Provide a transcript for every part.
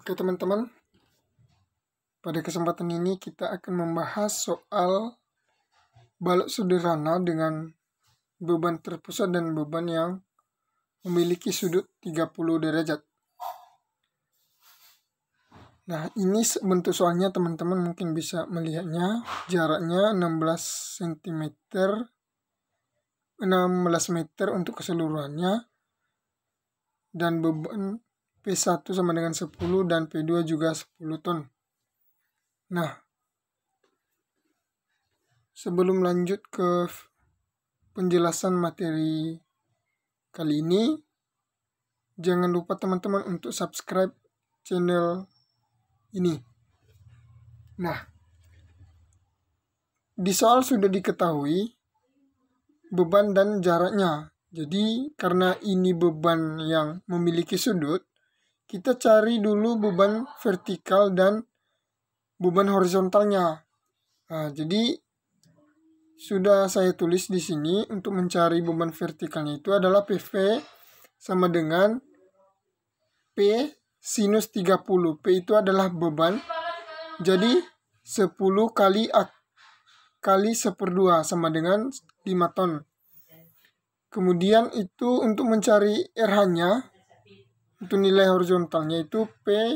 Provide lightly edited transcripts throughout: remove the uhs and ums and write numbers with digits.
Oke teman-teman, pada kesempatan ini kita akan membahas soal balok sederhana dengan beban terpusat dan beban yang memiliki sudut 30 derajat. Nah, ini bentuk soalnya teman-teman mungkin bisa melihatnya, jaraknya 16 cm, 16 meter untuk keseluruhannya, dan beban P1 sama dengan 10 dan P2 juga 10 ton. Nah, sebelum lanjut ke penjelasan materi kali ini, jangan lupa teman-teman untuk subscribe channel ini. Nah, di soal sudah diketahui beban dan jaraknya. Jadi karena ini beban yang memiliki sudut, kita cari dulu beban vertikal dan beban horizontalnya. Nah, jadi sudah saya tulis di sini untuk mencari beban vertikalnya itu adalah PV sama dengan P sinus 30. P itu adalah beban. Jadi 10 kali 1/2 sama dengan 5 ton. Kemudian itu untuk mencari RH-nya, untuk nilai horizontalnya itu P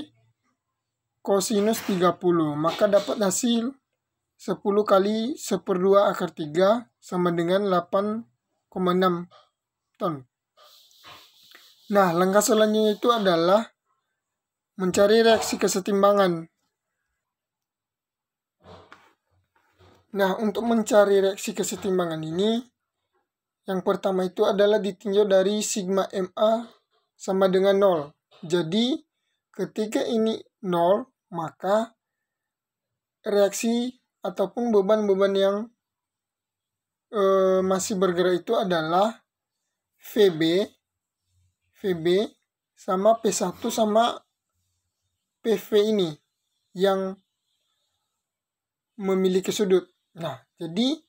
kosinus 30. Maka dapat hasil 10 kali 1/2 sama dengan 8,6 ton. Nah, langkah selanjutnya itu adalah mencari reaksi kesetimbangan. Nah, untuk mencari reaksi kesetimbangan ini, yang pertama itu adalah ditinjau dari sigma MA sama dengan 0. Jadi, ketika ini 0, maka reaksi ataupun beban-beban yang masih bergerak itu adalah VB sama P1 sama PV ini yang memiliki sudut. Nah, jadi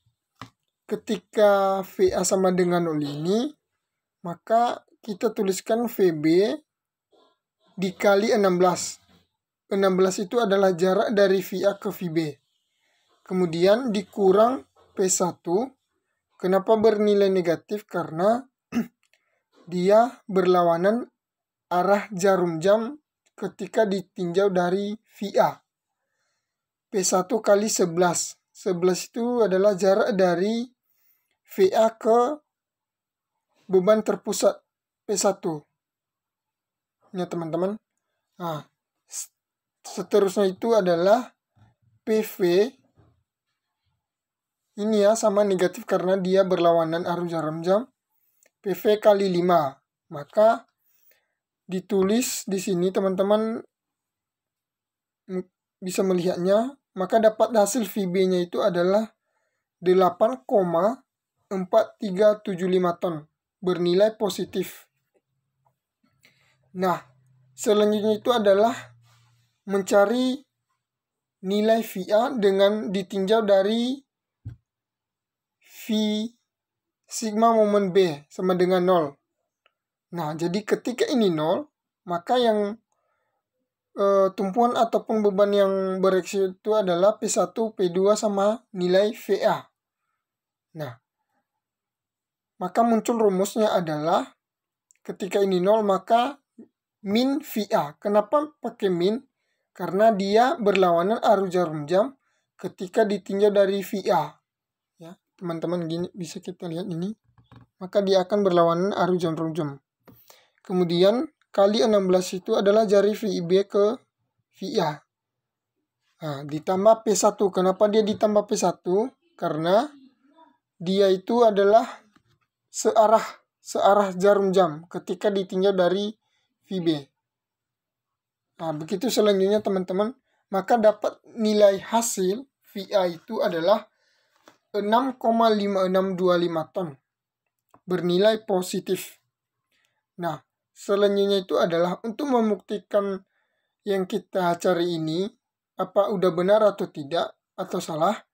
ketika VA sama dengan 0 ini, maka kita tuliskan VB dikali 16. 16 itu adalah jarak dari VA ke VB. Kemudian dikurang P1. Kenapa bernilai negatif? Karena dia berlawanan arah jarum jam ketika ditinjau dari VA. P1 kali 11. 11 itu adalah jarak dari VA ke beban terpusat P1. Ya teman-teman. Nah, seterusnya itu adalah PV. Ini ya sama negatif karena dia berlawanan arus jarum jam. PV kali 5. Maka ditulis di sini teman-teman bisa melihatnya. Maka dapat hasil VB-nya itu adalah 8,4375 ton. Bernilai positif. Nah, selanjutnya itu adalah mencari nilai VA dengan ditinjau dari V sigma momen B sama dengan 0. Nah, jadi ketika ini 0, maka yang tumpuan ataupun beban yang bereaksi itu adalah P1, P2 sama nilai VA. Nah, maka muncul rumusnya adalah ketika ini 0 maka min VA. Kenapa pakai min? Karena dia berlawanan arus jarum jam ketika ditinjau dari VA. Ya, teman-teman gini bisa kita lihat ini. Maka dia akan berlawanan arus jarum jam. Kemudian kali 16 itu adalah jari VIB ke VA. Nah, ditambah P1. Kenapa dia ditambah P1? Karena dia itu adalah searah jarum jam ketika ditinjau dari VB. Nah, begitu selanjutnya teman-teman. Maka dapat nilai hasil VA itu adalah 6,5625 ton. Bernilai positif. Nah, selanjutnya itu adalah untuk membuktikan yang kita cari ini apa udah benar atau tidak atau salah,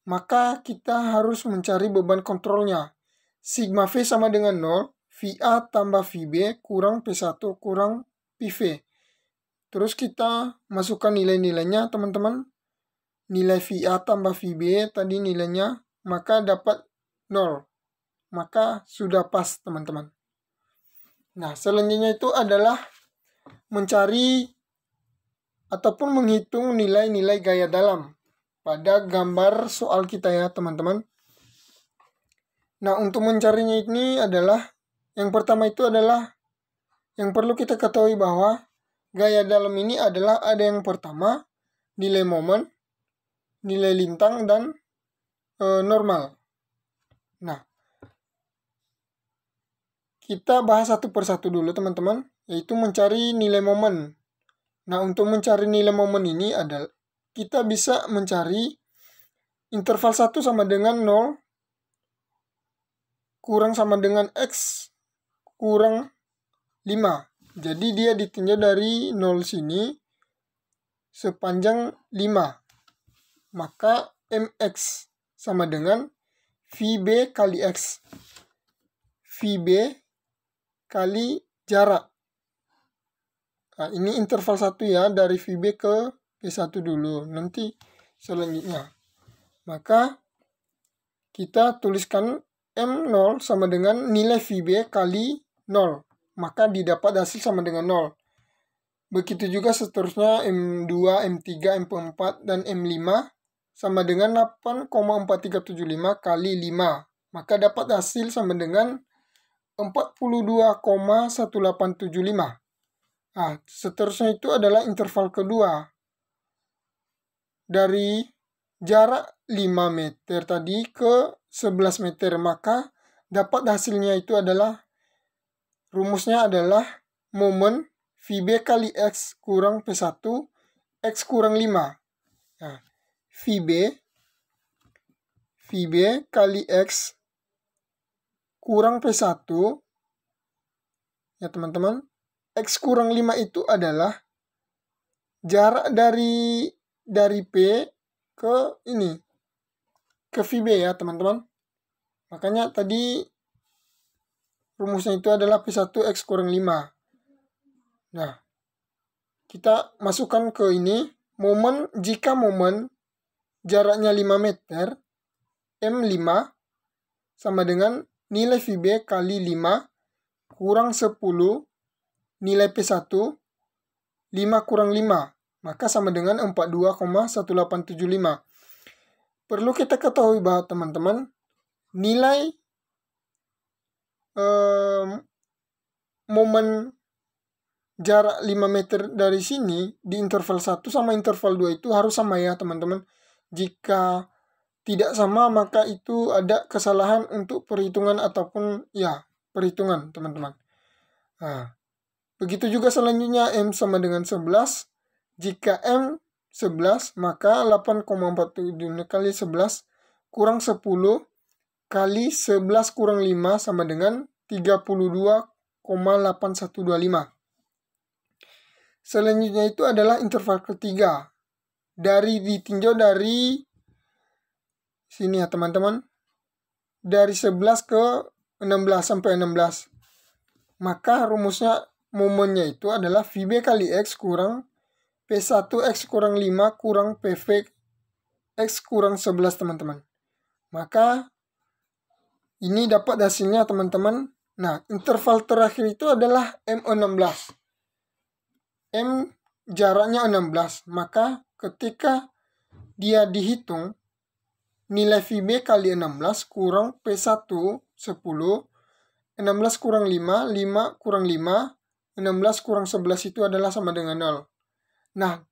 maka kita harus mencari beban kontrolnya. Sigma V sama dengan 0, VA tambah VB kurang P1 kurang PV. terus kita masukkan nilai-nilainya teman-teman. Nilai VA tambah VB tadi nilainya, maka dapat 0. Maka sudah pas teman-teman. Nah, selanjutnya itu adalah mencari ataupun menghitung nilai-nilai gaya dalam pada gambar soal kita ya teman-teman. Nah, untuk mencarinya ini adalah yang pertama itu adalah yang perlu kita ketahui bahwa gaya dalam ini adalah ada yang pertama nilai momen, nilai lintang, dan normal. Nah, kita bahas satu persatu dulu teman-teman, yaitu mencari nilai momen. Nah, untuk mencari nilai momen ini adalah kita bisa mencari interval 1 sama dengan 0 kurang sama dengan X kurang 5. Jadi dia ditinjau dari 0 sini sepanjang 5. Maka MX sama dengan VB kali X. VB kali jarak. Nah, ini interval 1 ya, dari VB ke P1 dulu. Nanti selanjutnya. Maka kita tuliskan M0 sama dengan nilai VB kali 0. Maka didapat hasil sama dengan 0. Begitu juga seterusnya M2, M3, M4, dan M5 sama dengan 8,4375 kali 5. Maka dapat hasil sama dengan 42,1875. Nah, seterusnya itu adalah interval kedua. Dari jarak 5 meter tadi ke 11 meter. Maka dapat hasilnya itu adalah, rumusnya adalah momen VB kali X kurang P1, X kurang 5. Nah, VB kali X kurang P1, ya teman-teman, X kurang 5 itu adalah jarak dari P ke ini, ke VB ya teman-teman. Makanya tadi rumusnya itu adalah P1 X kurang 5. Nah, kita masukkan ke ini, momen, jika momen jaraknya 5 meter, M5 sama dengan nilai VB kali 5 kurang 10, nilai P1, 5 kurang 5, maka sama dengan 42,1875. Perlu kita ketahui bahwa teman-teman, nilai momen jarak 5 meter dari sini di interval 1 sama interval 2 itu harus sama ya teman-teman. Jika tidak sama maka itu ada kesalahan untuk perhitungan ataupun ya perhitungan teman-teman. Nah, begitu juga selanjutnya M sama dengan 11. Jika M 11 maka 8,47 kali 11 kurang 10 kali 11 kurang 5 sama dengan 32,8125. Selanjutnya itu adalah interval ketiga. Ditinjau dari sini ya teman-teman. Dari 11 ke 16 sampai 16. Maka rumusnya momennya itu adalah VB kali X kurang P1 X kurang 5 kurang PV X kurang 11 teman-teman. Maka ini dapat hasilnya teman-teman. Nah, interval terakhir itu adalah M16. M jaraknya 16. Maka ketika dia dihitung, nilai VB kali 16 kurang P1 10, 16 kurang 5, 5 kurang 5, 16 kurang 11 itu adalah sama dengan 0. Nah,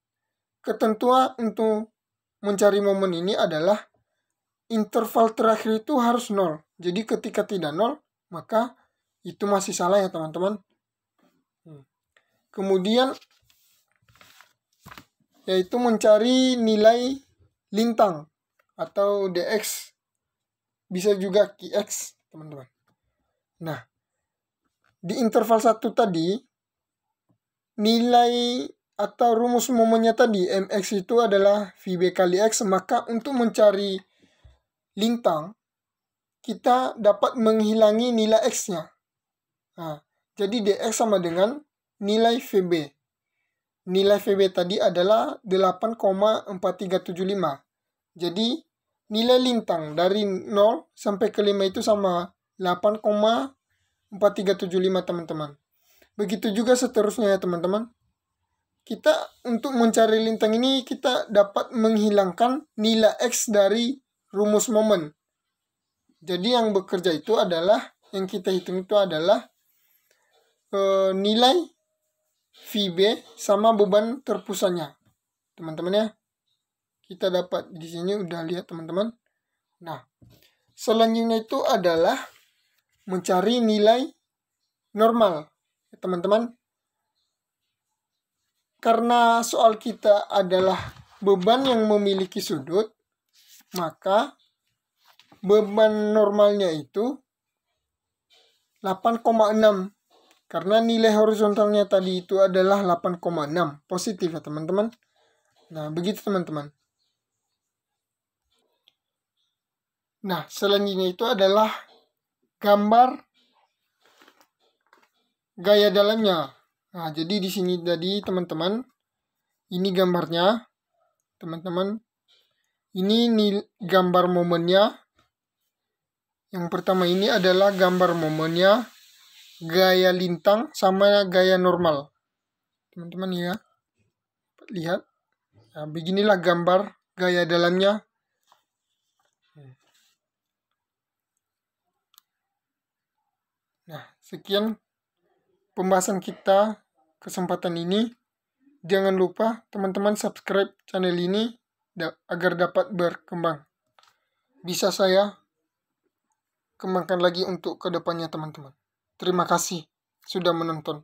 ketentuan untuk mencari momen ini adalah interval terakhir itu harus 0. Jadi ketika tidak 0, maka itu masih salah ya teman-teman. Kemudian yaitu mencari nilai lintang atau DX, bisa juga QX teman-teman. Nah, di interval 1 tadi nilai atau rumus momennya tadi MX itu adalah VB kali X. Maka untuk mencari lintang kita dapat menghilangi nilai X-nya. Nah, jadi DX sama dengan nilai VB. nilai VB tadi adalah 8,4375. Jadi nilai lintang dari 0 sampai ke 5 itu sama 8,4375 teman-teman. Begitu juga seterusnya ya teman-teman. Kita untuk mencari lintang ini kita dapat menghilangkan nilai X dari rumus momen. Jadi yang bekerja itu adalah, yang kita hitung itu adalah nilai VB sama beban terpusatnya. Teman-teman ya. Kita dapat di sini udah lihat teman-teman. Nah, selanjutnya itu adalah mencari nilai normal. Teman-teman, karena soal kita adalah beban yang memiliki sudut, maka beban normalnya itu 8,6. Karena nilai horizontalnya tadi itu adalah 8,6. Positif ya teman-teman. Nah, begitu teman-teman. Nah, selanjutnya itu adalah gambar gaya dalamnya. Nah, jadi di sini tadi teman-teman, ini gambarnya, teman-teman. Ini gambar momennya. Yang pertama ini adalah gambar momennya, gaya lintang sama gaya normal. Teman-teman ya, lihat. Nah, beginilah gambar gaya dalamnya. Nah, sekian pembahasan kita kesempatan ini. Jangan lupa teman-teman subscribe channel ini agar dapat berkembang. Bisa saya kembangkan lagi untuk kedepannya teman-teman. Terima kasih sudah menonton.